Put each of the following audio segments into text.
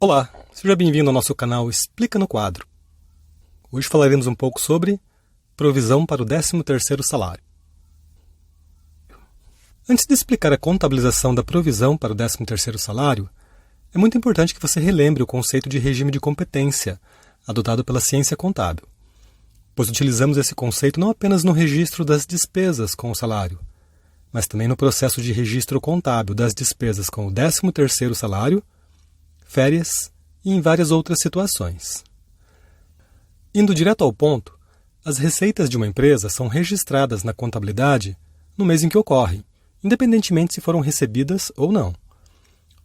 Olá, seja bem-vindo ao nosso canal Explica no Quadro. Hoje falaremos um pouco sobre provisão para o 13º salário. Antes de explicar a contabilização da provisão para o 13º salário, é muito importante que você relembre o conceito de regime de competência, adotado pela ciência contábil, pois utilizamos esse conceito não apenas no registro das despesas com o salário, mas também no processo de registro contábil das despesas com o 13º salário, férias e em várias outras situações. Indo direto ao ponto, as receitas de uma empresa são registradas na contabilidade no mês em que ocorrem, independentemente se foram recebidas ou não.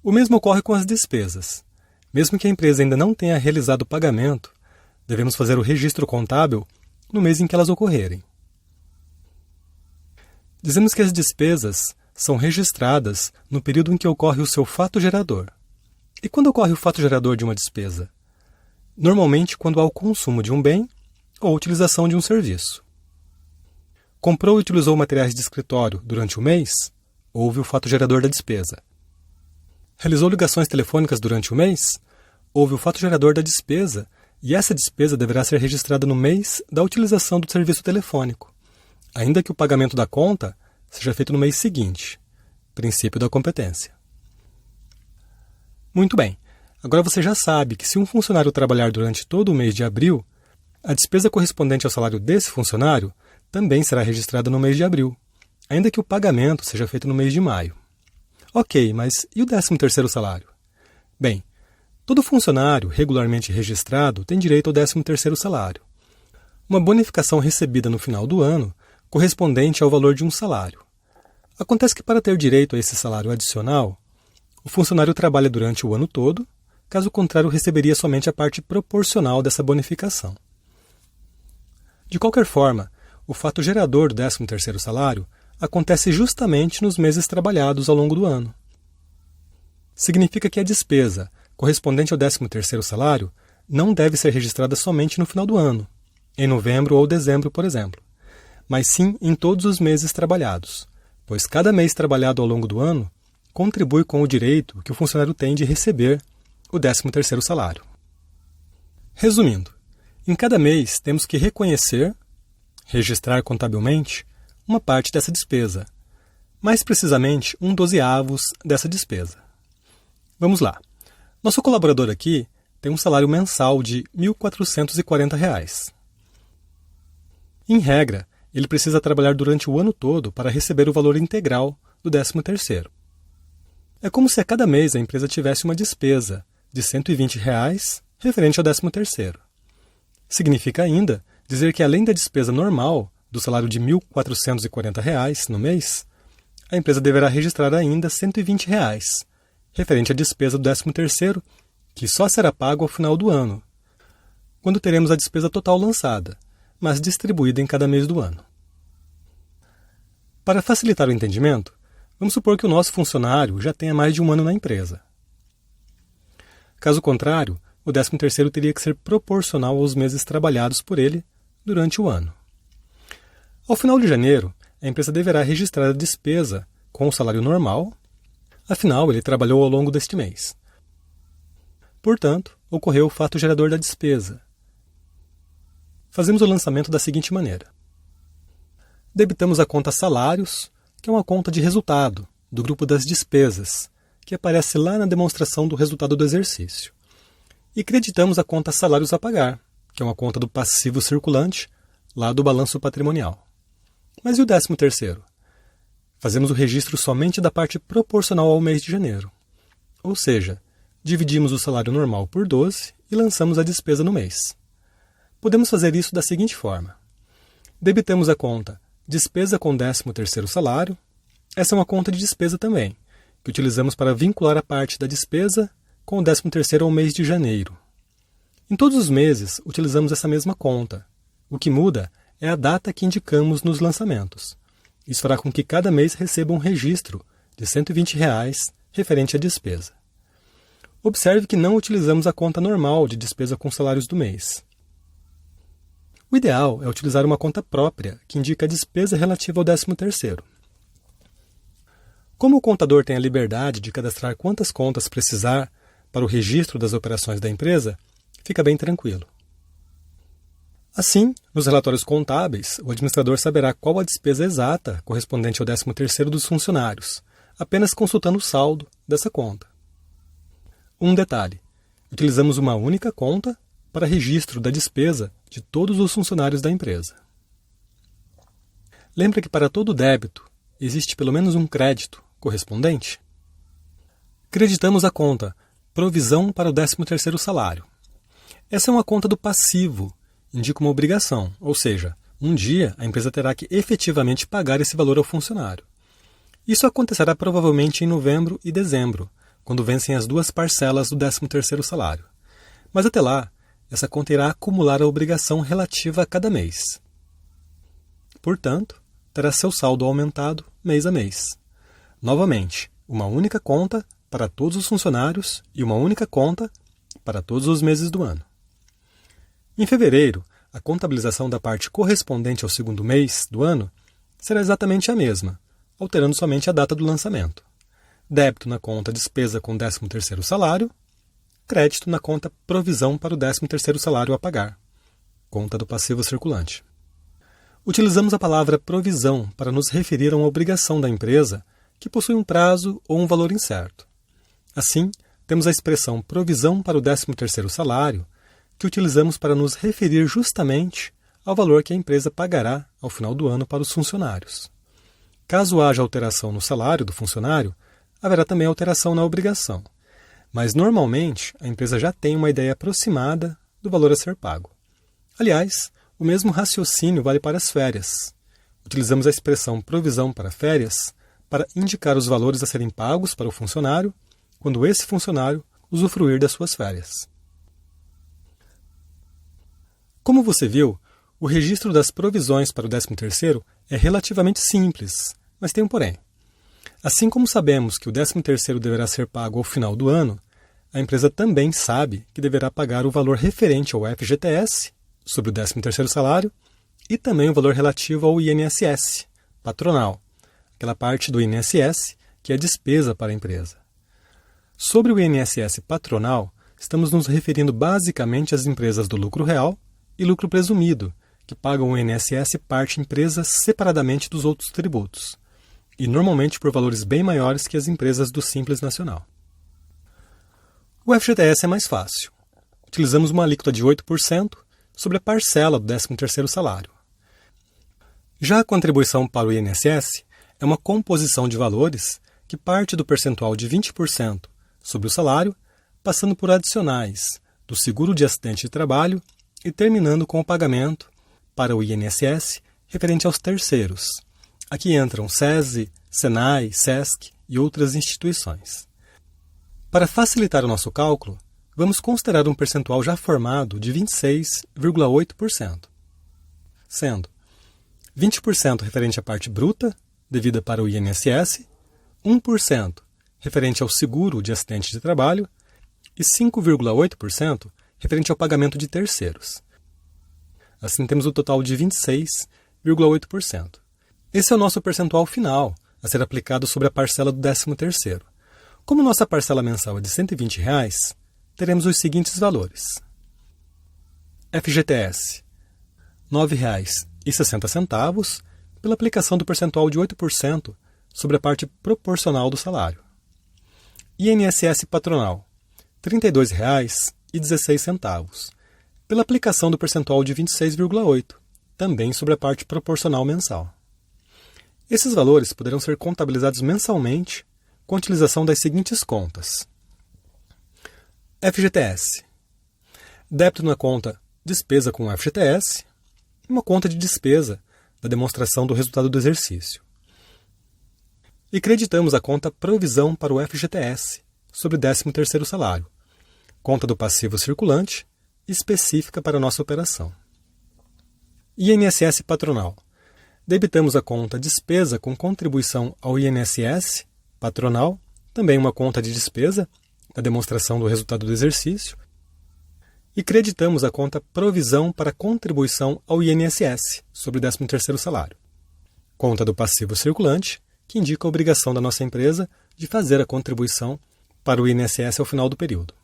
O mesmo ocorre com as despesas. Mesmo que a empresa ainda não tenha realizado o pagamento, devemos fazer o registro contábil no mês em que elas ocorrerem. Dizemos que as despesas são registradas no período em que ocorre o seu fato gerador. E quando ocorre o fato gerador de uma despesa? Normalmente quando há o consumo de um bem ou a utilização de um serviço. Comprou e utilizou materiais de escritório durante o mês? Houve o fato gerador da despesa. Realizou ligações telefônicas durante o mês? Houve o fato gerador da despesa e essa despesa deverá ser registrada no mês da utilização do serviço telefônico, ainda que o pagamento da conta seja feito no mês seguinte. Princípio da competência. Muito bem, agora você já sabe que se um funcionário trabalhar durante todo o mês de abril, a despesa correspondente ao salário desse funcionário também será registrada no mês de abril, ainda que o pagamento seja feito no mês de maio. Ok, mas e o 13º salário? Bem, todo funcionário regularmente registrado tem direito ao 13º salário. Uma bonificação recebida no final do ano, correspondente ao valor de um salário. Acontece que para ter direito a esse salário adicional, o funcionário trabalha durante o ano todo, caso contrário receberia somente a parte proporcional dessa bonificação. De qualquer forma, o fato gerador do 13º salário acontece justamente nos meses trabalhados ao longo do ano. Significa que a despesa correspondente ao 13º salário não deve ser registrada somente no final do ano, em novembro ou dezembro, por exemplo, mas sim em todos os meses trabalhados, pois cada mês trabalhado ao longo do ano contribui com o direito que o funcionário tem de receber o 13º salário. Resumindo, em cada mês temos que registrar contabilmente, uma parte dessa despesa, mais precisamente 1/12 dessa despesa. Vamos lá. Nosso colaborador aqui tem um salário mensal de R$ 1.440. Em regra, ele precisa trabalhar durante o ano todo para receber o valor integral do 13º. É como se a cada mês a empresa tivesse uma despesa de R$ 120 referente ao 13º. Significa ainda dizer que além da despesa normal do salário de R$ 1.440 no mês, a empresa deverá registrar ainda R$ 120 referente à despesa do 13º, que só será pago ao final do ano, quando teremos a despesa total lançada, mas distribuída em cada mês do ano. Para facilitar o entendimento, vamos supor que o nosso funcionário já tenha mais de um ano na empresa. Caso contrário, o 13º teria que ser proporcional aos meses trabalhados por ele durante o ano. Ao final de janeiro, a empresa deverá registrar a despesa com o salário normal, afinal ele trabalhou ao longo deste mês. Portanto, ocorreu o fato gerador da despesa. Fazemos o lançamento da seguinte maneira. Debitamos a conta salários, que é uma conta de resultado do grupo das despesas, que aparece lá na demonstração do resultado do exercício. E creditamos a conta salários a pagar, que é uma conta do passivo circulante, lá do balanço patrimonial. Mas e o 13º? Fazemos o registro somente da parte proporcional ao mês de janeiro. Ou seja, dividimos o salário normal por 12 e lançamos a despesa no mês. Podemos fazer isso da seguinte forma. Debitamos a conta despesa com 13º salário. Essa é uma conta de despesa também, que utilizamos para vincular a parte da despesa com o 13º ao mês de janeiro. Em todos os meses, utilizamos essa mesma conta. O que muda é a data que indicamos nos lançamentos. Isso fará com que cada mês receba um registro de R$ 120 referente à despesa. Observe que não utilizamos a conta normal de despesa com salários do mês. O ideal é utilizar uma conta própria, que indica a despesa relativa ao 13º. Como o contador tem a liberdade de cadastrar quantas contas precisar para o registro das operações da empresa, fica bem tranquilo. Assim, nos relatórios contábeis, o administrador saberá qual a despesa exata correspondente ao 13º dos funcionários, apenas consultando o saldo dessa conta. Um detalhe: utilizamos uma única conta para registro da despesa de todos os funcionários da empresa. Lembra que para todo débito existe pelo menos um crédito correspondente? Creditamos a conta Provisão para o 13º salário. Essa é uma conta do passivo, indica uma obrigação, ou seja, um dia a empresa terá que efetivamente pagar esse valor ao funcionário. Isso acontecerá provavelmente em novembro e dezembro, quando vencem as 2 parcelas do 13º salário. Mas até lá, essa conta irá acumular a obrigação relativa a cada mês. Portanto, terá seu saldo aumentado mês a mês. Novamente, uma única conta para todos os funcionários e uma única conta para todos os meses do ano. Em fevereiro, a contabilização da parte correspondente ao segundo mês do ano será exatamente a mesma, alterando somente a data do lançamento. Débito na conta despesa com 13º salário, crédito na conta provisão para o 13º salário a pagar, conta do passivo circulante. Utilizamos a palavra provisão para nos referir a uma obrigação da empresa que possui um prazo ou um valor incerto. Assim, temos a expressão provisão para o 13º salário, que utilizamos para nos referir justamente ao valor que a empresa pagará ao final do ano para os funcionários. Caso haja alteração no salário do funcionário, haverá também alteração na obrigação, mas normalmente a empresa já tem uma ideia aproximada do valor a ser pago. Aliás, o mesmo raciocínio vale para as férias. Utilizamos a expressão provisão para férias para indicar os valores a serem pagos para o funcionário quando esse funcionário usufruir das suas férias. Como você viu, o registro das provisões para o 13º é relativamente simples, mas tem um porém. Assim como sabemos que o 13º deverá ser pago ao final do ano, a empresa também sabe que deverá pagar o valor referente ao FGTS, sobre o 13º salário, e também o valor relativo ao INSS, patronal, aquela parte do INSS que é despesa para a empresa. Sobre o INSS patronal, estamos nos referindo basicamente às empresas do lucro real e lucro presumido, que pagam o INSS parte empresa separadamente dos outros tributos, e normalmente por valores bem maiores que as empresas do Simples Nacional. O FGTS é mais fácil. Utilizamos uma alíquota de 8% sobre a parcela do 13º salário. Já a contribuição para o INSS é uma composição de valores que parte do percentual de 20% sobre o salário, passando por adicionais do seguro de acidente de trabalho e terminando com o pagamento para o INSS referente aos terceiros. Aqui entram SESI, SENAI, SESC e outras instituições. Para facilitar o nosso cálculo, vamos considerar um percentual já formado de 26,8%, sendo 20% referente à parte bruta, devida para o INSS, 1% referente ao seguro de acidente de trabalho e 5,8% referente ao pagamento de terceiros. Assim, temos o total de 26,8%. Esse é o nosso percentual final a ser aplicado sobre a parcela do 13º. Como nossa parcela mensal é de R$ 120, teremos os seguintes valores. FGTS, R$ 9,60 pela aplicação do percentual de 8% sobre a parte proporcional do salário. INSS patronal, R$ 32,16 pela aplicação do percentual de 26,8%, também sobre a parte proporcional mensal. Esses valores poderão ser contabilizados mensalmente com a utilização das seguintes contas. FGTS. Débito na conta despesa com FGTS e uma conta de despesa da demonstração do resultado do exercício. E creditamos a conta provisão para o FGTS sobre o 13º salário, conta do passivo circulante específica para a nossa operação. INSS patronal. Debitamos a conta despesa com contribuição ao INSS patronal, também uma conta de despesa da demonstração do resultado do exercício, e creditamos a conta provisão para contribuição ao INSS sobre o 13º salário, conta do passivo circulante, que indica a obrigação da nossa empresa de fazer a contribuição para o INSS ao final do período.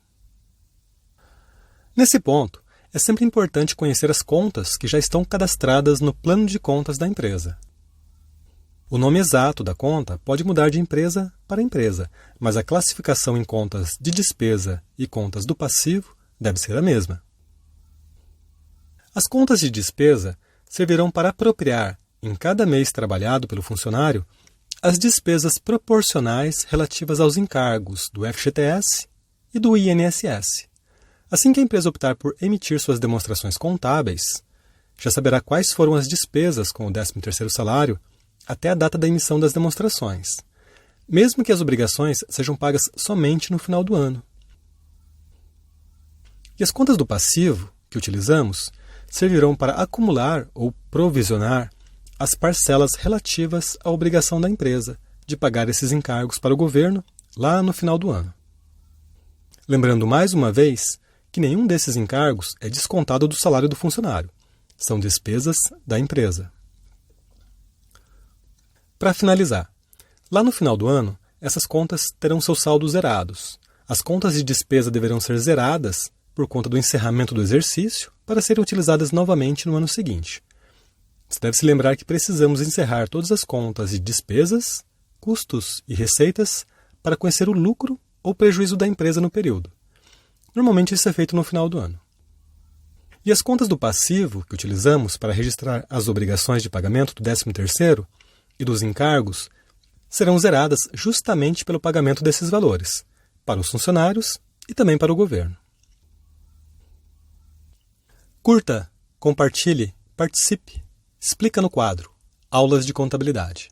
Nesse ponto, é sempre importante conhecer as contas que já estão cadastradas no plano de contas da empresa. O nome exato da conta pode mudar de empresa para empresa, mas a classificação em contas de despesa e contas do passivo deve ser a mesma. As contas de despesa servirão para apropriar, em cada mês trabalhado pelo funcionário, as despesas proporcionais relativas aos encargos do FGTS e do INSS. Assim que a empresa optar por emitir suas demonstrações contábeis, já saberá quais foram as despesas com o 13º salário até a data da emissão das demonstrações, mesmo que as obrigações sejam pagas somente no final do ano. E as contas do passivo, que utilizamos, servirão para acumular ou provisionar as parcelas relativas à obrigação da empresa de pagar esses encargos para o governo lá no final do ano. Lembrando mais uma vez que nenhum desses encargos é descontado do salário do funcionário. São despesas da empresa. Para finalizar, lá no final do ano, essas contas terão seus saldos zerados. As contas de despesa deverão ser zeradas por conta do encerramento do exercício para serem utilizadas novamente no ano seguinte. Você deve se lembrar que precisamos encerrar todas as contas de despesas, custos e receitas para conhecer o lucro ou prejuízo da empresa no período. Normalmente isso é feito no final do ano. E as contas do passivo, que utilizamos para registrar as obrigações de pagamento do 13º e dos encargos, serão zeradas justamente pelo pagamento desses valores, para os funcionários e também para o governo. Curta, compartilhe, participe, explica no quadro Aulas de Contabilidade.